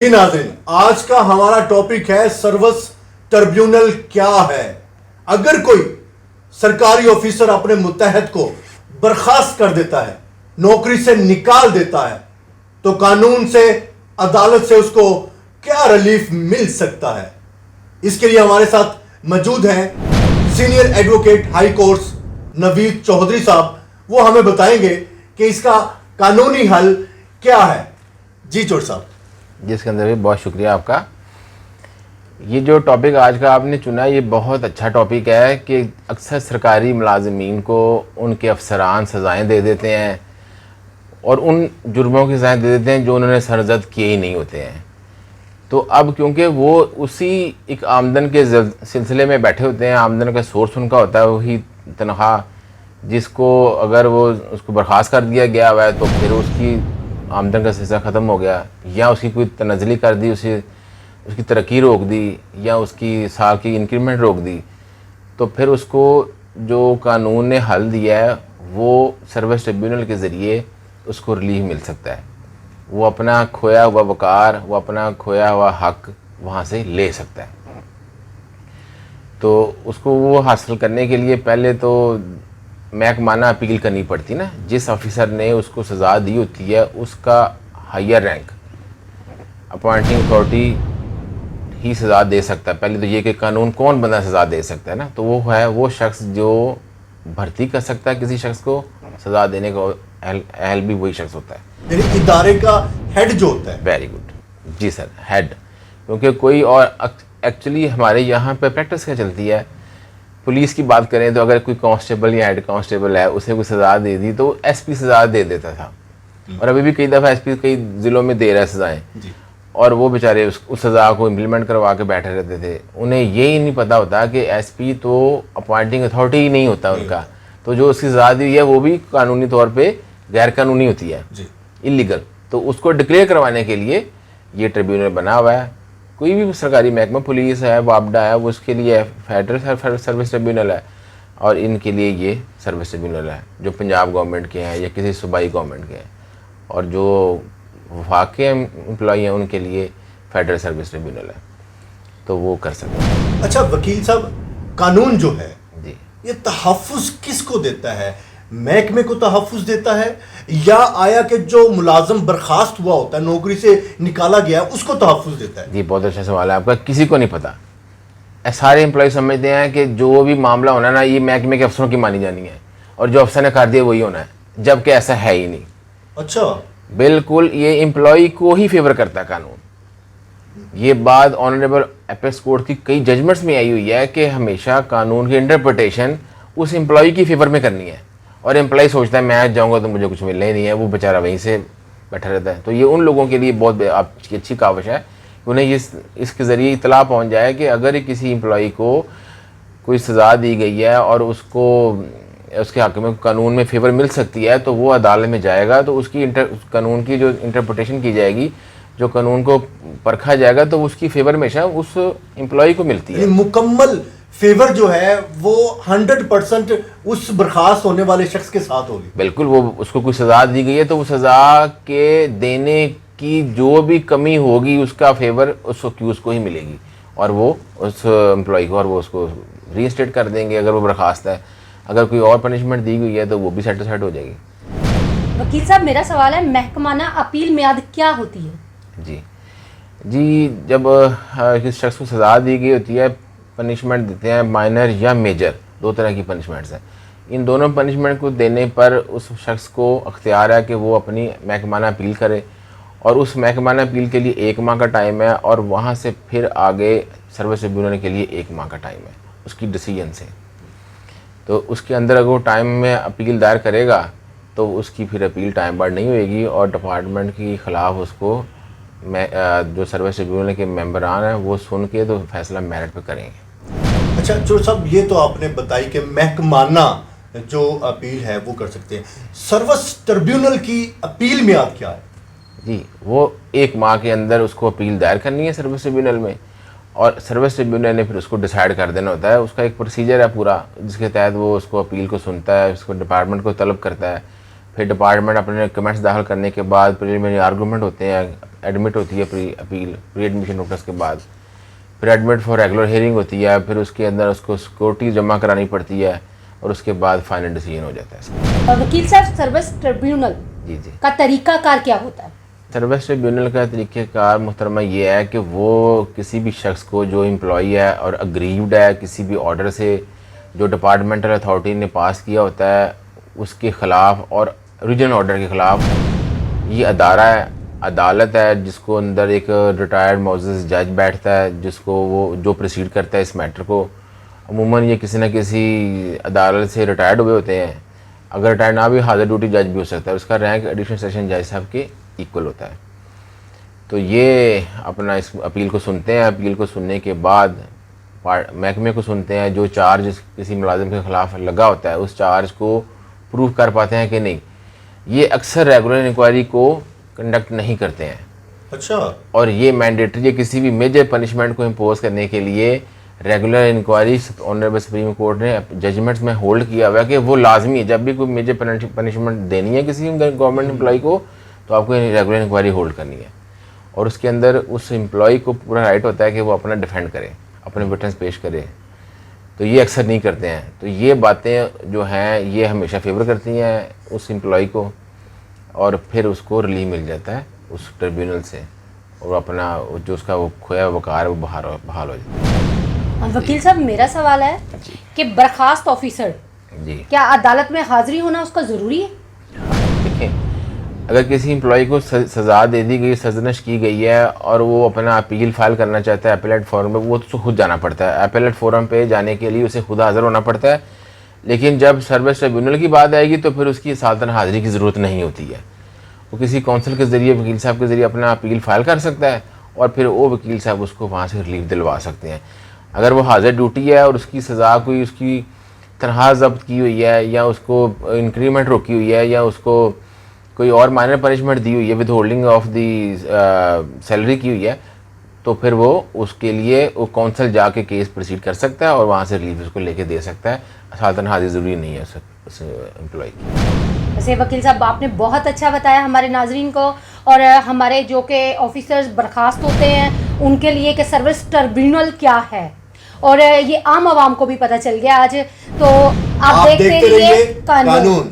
جی ناظرین، آج کا ہمارا ٹاپک ہے سروس ٹربیونل کیا ہے۔ اگر کوئی سرکاری آفیسر اپنے متحد کو برخاست کر دیتا ہے، نوکری سے نکال دیتا ہے، تو قانون سے، عدالت سے اس کو کیا ریلیف مل سکتا ہے؟ اس کے لیے ہمارے ساتھ موجود ہیں سینئر ایڈوکیٹ ہائی کورٹس نوید چودھری صاحب۔ وہ ہمیں بتائیں گے کہ اس کا قانونی حل کیا ہے۔ جی چودھری صاحب۔ جس کے اندر بھی بہت شکریہ آپ کا۔ یہ جو ٹاپک آج کا آپ نے چنا یہ بہت اچھا ٹاپک ہے کہ اکثر سرکاری ملازمین کو ان کے افسران سزائیں دے دیتے ہیں اور ان جرموں کی سزائیں دے دیتے ہیں جو انہوں نے سرزد کیے ہی نہیں ہوتے ہیں۔ تو اب کیونکہ وہ اسی ایک آمدن کے سلسلے میں بیٹھے ہوتے ہیں، آمدن کا سورس ان کا ہوتا ہے وہی تنخواہ، جس کو اگر وہ اس کو برخاست کر دیا گیا ہوا ہے تو پھر اس کی آمدن کا سلسلہ ختم ہو گیا، یا اس کی کوئی تنزلی کر دی، اس کی ترقی روک دی، یا اس کی سال کی انکریمنٹ روک دی، تو پھر اس کو جو قانون نے حل دیا ہے وہ سروس ٹریبیونل کے ذریعے اس کو ریلیف مل سکتا ہے۔ وہ اپنا کھویا ہوا وقار، وہ اپنا کھویا ہوا حق وہاں سے لے سکتا ہے۔ تو اس کو وہ حاصل کرنے کے لیے پہلے تو محکمانہ اپیل کرنی پڑتی نا، جس آفیسر نے اس کو سزا دی ہوتی ہے اس کا ہائر رینک اپوائنٹنگ اتھارٹی ہی سزا دے سکتا ہے۔ پہلے تو یہ کہ قانون کون بندہ سزا دے سکتا ہے نا، تو وہ ہے وہ شخص جو بھرتی کر سکتا ہے کسی شخص کو، سزا دینے کا اہل بھی وہی شخص ہوتا ہے، یعنی ادارے کا ہیڈ جو ہوتا ہے۔ ویری گڈ، جی سر، ہیڈ۔ کیونکہ کوئی اور ایکچولی ہمارے یہاں پہ پریکٹس کیا چلتی ہے، پولیس کی بات کریں تو اگر کوئی کانسٹیبل یا ہیڈ کانسٹیبل ہے اسے کوئی سزا دے دی تو ایس پی سزا دے دیتا تھا، اور ابھی بھی کئی دفعہ ایس پی کئی ضلعوں میں دے رہا ہے سزائیں، اور وہ بیچارے اس سزا کو امپلیمنٹ کروا کے بیٹھے رہتے تھے۔ انہیں یہی نہیں پتہ ہوتا کہ ایس پی تو اپوائنٹنگ اتھارٹی ہی نہیں ہوتا ان کا، تو جو اس کی سزا دی ہے وہ بھی قانونی طور پہ غیر قانونی ہوتی ہے، انلیگل۔ تو اس کو ڈکلیئر کروانے کے لیے یہ ٹریبیونل بنا ہوا ہے۔ کوئی بھی سرکاری محکمہ، پولیس ہے، وابڈا ہے، وہ اس کے لیے فیڈرل سروس ٹریبیونل ہے، اور ان کے لیے یہ سروس ٹریبیونل ہے جو پنجاب گورنمنٹ کے ہیں یا کسی صوبائی گورنمنٹ کے ہیں، اور جو وفاق کے امپلائی ہیں ان کے لیے فیڈرل سروس ٹریبیونل ہے، تو وہ کر سکتے ہیں۔ اچھا وکیل صاحب، قانون جو ہے جی، یہ تحفظ کس کو دیتا ہے؟ محکمے کو تحفظ دیتا ہے، یا آیا کہ جو ملازم برخاست ہوا ہوتا ہے، نوکری سے نکالا گیا اس کو تحفظ دیتا ہے؟ جی بہت اچھا سوال ہے آپ کا، کسی کو نہیں پتہ۔ سارے امپلائی سمجھتے ہیں کہ جو بھی معاملہ ہونا ہے نا یہ محکمے کے افسروں کی مانی جانی ہے، اور جو افسر نے کر دیا وہی ہونا ہے، جبکہ ایسا ہے ہی نہیں۔ اچھا، بالکل یہ امپلائی کو ہی فیور کرتا ہے قانون۔ یہ بات آنریبل اپیکس کورٹ کی کئی ججمنٹس میں آئی ہوئی ہے کہ ہمیشہ قانون کی انٹرپریٹیشن اس امپلائی کی فیور میں کرنی ہے، اور امپلائی سوچتا ہے میں جاؤں گا تو مجھے کچھ ملنا ہی نہیں ہے، وہ بیچارہ وہیں سے بیٹھا رہتا ہے۔ تو یہ ان لوگوں کے لیے بہت آپ کی اچھی کاوش ہے کہ انہیں اس کے ذریعے اطلاع پہنچ جائے کہ اگر کسی امپلائی کو کوئی سزا دی گئی ہے اور اس کو اس کے حق میں قانون میں فیور مل سکتی ہے تو وہ عدالت میں جائے گا، تو اس کی قانون کی جو انٹرپریٹیشن کی جائے گی، جو قانون کو پرکھا جائے گا، تو اس کی فیور ہمیشہ اس امپلائی کو ملتی ہے۔ یعنی مکمل فیور جو ہے وہ 100% اس برخاست ہونے والے شخص کے ساتھ ہوگی۔ بالکل، وہ اس کو کوئی سزا دی گئی ہے تو وہ سزا کے دینے کی جو بھی کمی ہوگی اس کا فیور اس اکیوز کو ہی ملے گی، اور وہ اس امپلائی کو، اور وہ اس کو ری انسٹیٹ کر دیں گے اگر وہ برخاست ہے۔ اگر کوئی اور پنشمنٹ دی گئی ہے تو وہ بھی سیٹسفائڈ ہو جائے گی۔ وکیل صاحب میرا سوال ہے، محکمانہ اپیل میعاد کیا ہوتی ہے؟ جی جب کسی شخص کو سزا دی گئی ہوتی ہے، پنشمنٹ دیتے ہیں مائنر یا میجر، دو طرح کی پنشمنٹس ہیں۔ ان دونوں پنشمنٹ کو دینے پر اس شخص کو اختیار ہے کہ وہ اپنی محکمانہ اپیل کرے، اور اس محکمانہ اپیل کے لیے 1 ماہ کا ٹائم ہے، اور وہاں سے پھر آگے سروس ٹریبیونل کے لیے 1 ماہ کا ٹائم ہے اس کی ڈیسیجن سے۔ تو اس کے اندر اگر وہ ٹائم میں اپیل دائر کرے گا تو اس کی پھر اپیل ٹائم بار نہیں ہوئے گی، اور ڈپارٹمنٹ کے خلاف اس کو جو سروس ٹریبیونل کے ممبران ہیں وہ سن کے تو فیصلہ میرٹ پہ کریں گے۔ اچھا چور صاحب، یہ تو آپ نے بتائی کہ محکمانہ جو اپیل ہے وہ کر سکتے ہیں، سروس ٹربیونل کی اپیل میعاد کیا ہے؟ جی وہ 1 ماہ کے اندر اس کو اپیل دائر کرنی ہے سروس ٹریبیونل میں، اور سروس ٹریبیونل نے پھر اس کو ڈیسائیڈ کر دینا ہوتا ہے۔ اس کا ایک پروسیجر ہے پورا، جس کے تحت وہ اس کو اپیل کو سنتا ہے، اس کو ڈپارٹمنٹ کو طلب کرتا ہے، پھر ڈپارٹمنٹ اپنے کمنٹس داخل کرنے کے بعد پریلیمنری آرگومنٹ ہوتے ہیں, ایڈمٹ ہوتی ہے پری اپیل پری ایڈمیشن نوٹس کے بعد, پھر ایڈمٹ فار ریگولر ہیئرنگ ہوتی ہے, پھر اس کے اندر اس کو سیکورٹی جمع کرانی پڑتی ہے اور اس کے بعد فائنل ڈیسیجن ہو جاتا ہے اس کا. وکیل صاحب, سروس ٹریبیونل جی کا طریقہ کار کیا ہوتا ہے؟ سروس ٹریبیونل کا طریقہ کار محترمہ یہ ہے کہ وہ کسی بھی شخص کو جو امپلائی ہے اور اگریوڈ ہے کسی بھی آرڈر سے جو ڈپارٹمنٹل اتھارٹی نے پاس کیا ہوتا ہے اس کے خلاف اور اوریجنل آرڈر کے خلاف, یہ ادارہ ہے, عدالت ہے, جس کو اندر ایک ریٹائرڈ معزز جج بیٹھتا ہے جس کو وہ جو پروسیڈ کرتا ہے اس میٹر کو. عموماً یہ کسی نہ کسی عدالت سے ریٹائرڈ ہوئے ہوتے ہیں, اگر ریٹائر نہ بھی حاضر ڈیوٹی جج بھی ہو سکتا ہے, اس کا رینک ایڈیشنل سیشن جج صاحب کے ایکول ہوتا ہے. تو یہ اپنا اس اپیل کو سنتے ہیں, اپیل کو سننے کے بعد محکمے کو سنتے ہیں, جو چارج کسی ملازم کے خلاف لگا ہوتا ہے اس چارج کو پروف کر پاتے ہیں کہ نہیں. یہ اکثر ریگولر انکوائری کو کنڈکٹ نہیں کرتے ہیں. اچھا. اور یہ مینڈیٹری ہے کسی بھی میجر پنشمنٹ کو امپوز کرنے کے لیے regular inquiry honourable Supreme Court نے ججمنٹس میں ہولڈ کیا ہوا ہے کہ وہ لازمی ہے. جب بھی کوئی میجر پنشمنٹ دینی ہے کسی گورنمنٹ امپلائی کو تو آپ کو ریگولر انکوائری ہولڈ کرنی ہے, اور اس کے اندر اس امپلائی کو پورا رائٹ ہوتا ہے کہ وہ اپنا ڈیفینڈ کرے, اپنے وٹنس پیش کرے. تو یہ اکثر نہیں کرتے ہیں. تو یہ باتیں جو ہیں یہ ہمیشہ فیور کرتی ہیں اس امپلائی کو, اور پھر اس کو ریلیف مل جاتا ہے اس ٹریبیونل سے, اور اپنا جو اس کا وہ کھویا وقار ہے وہ بحال ہو جاتا ہے. وکیل صاحب, میرا سوال ہے کہ برخاست آفیسر جی کیا عدالت میں حاضری ہونا اس کا ضروری ہے؟ دیکھیں, اگر کسی امپلائی کو سزا دے دی گئی, سرزنش کی گئی ہے اور وہ اپنا اپیل فائل کرنا چاہتا ہے اپیلیٹ فورم پہ, وہ تو خود جانا پڑتا ہے. اپیلیٹ فورم پہ جانے کے لیے اسے خود حاضر ہونا پڑتا ہے. لیکن جب سروس ٹریبیونل کی بات آئے گی تو پھر اس کی سالتاً حاضری کی ضرورت نہیں ہوتی ہے. وہ کسی کونسل کے ذریعے وکیل صاحب کے ذریعے اپنا اپیل فائل کر سکتا ہے, اور پھر وہ وکیل صاحب اس کو وہاں سے ریلیف دلوا سکتے ہیں. اگر وہ حاضر ڈیوٹی ہے اور اس کی سزا کوئی اس کی تنخواہ ضبط کی ہوئی ہے, یا اس کو انکریمنٹ روکی ہوئی ہے, یا اس کو کوئی اور مائنر پنشمنٹ دی ہوئی ہے, with holding of the salary کی ہوئی ہے, تو پھر وہ اس کے لیے وہ کونسل جا کے کیس پروسیڈ کر سکتا ہے اور وہاں سے ریلیف اس کو لے کے دے سکتا ہے. سالتاً حاضری ضروری نہیں ہے اس امپلائی کی. ویسے وکیل صاحب آپ نے بہت اچھا بتایا ہمارے ناظرین کو, اور ہمارے جو کہ آفیسرز برخاست ہوتے ہیں ان کے لیے کہ سروس ٹریبیونل کیا ہے, اور یہ عام عوام کو بھی پتہ چل گیا آج. تو آپ دیکھتے رہیے قانون.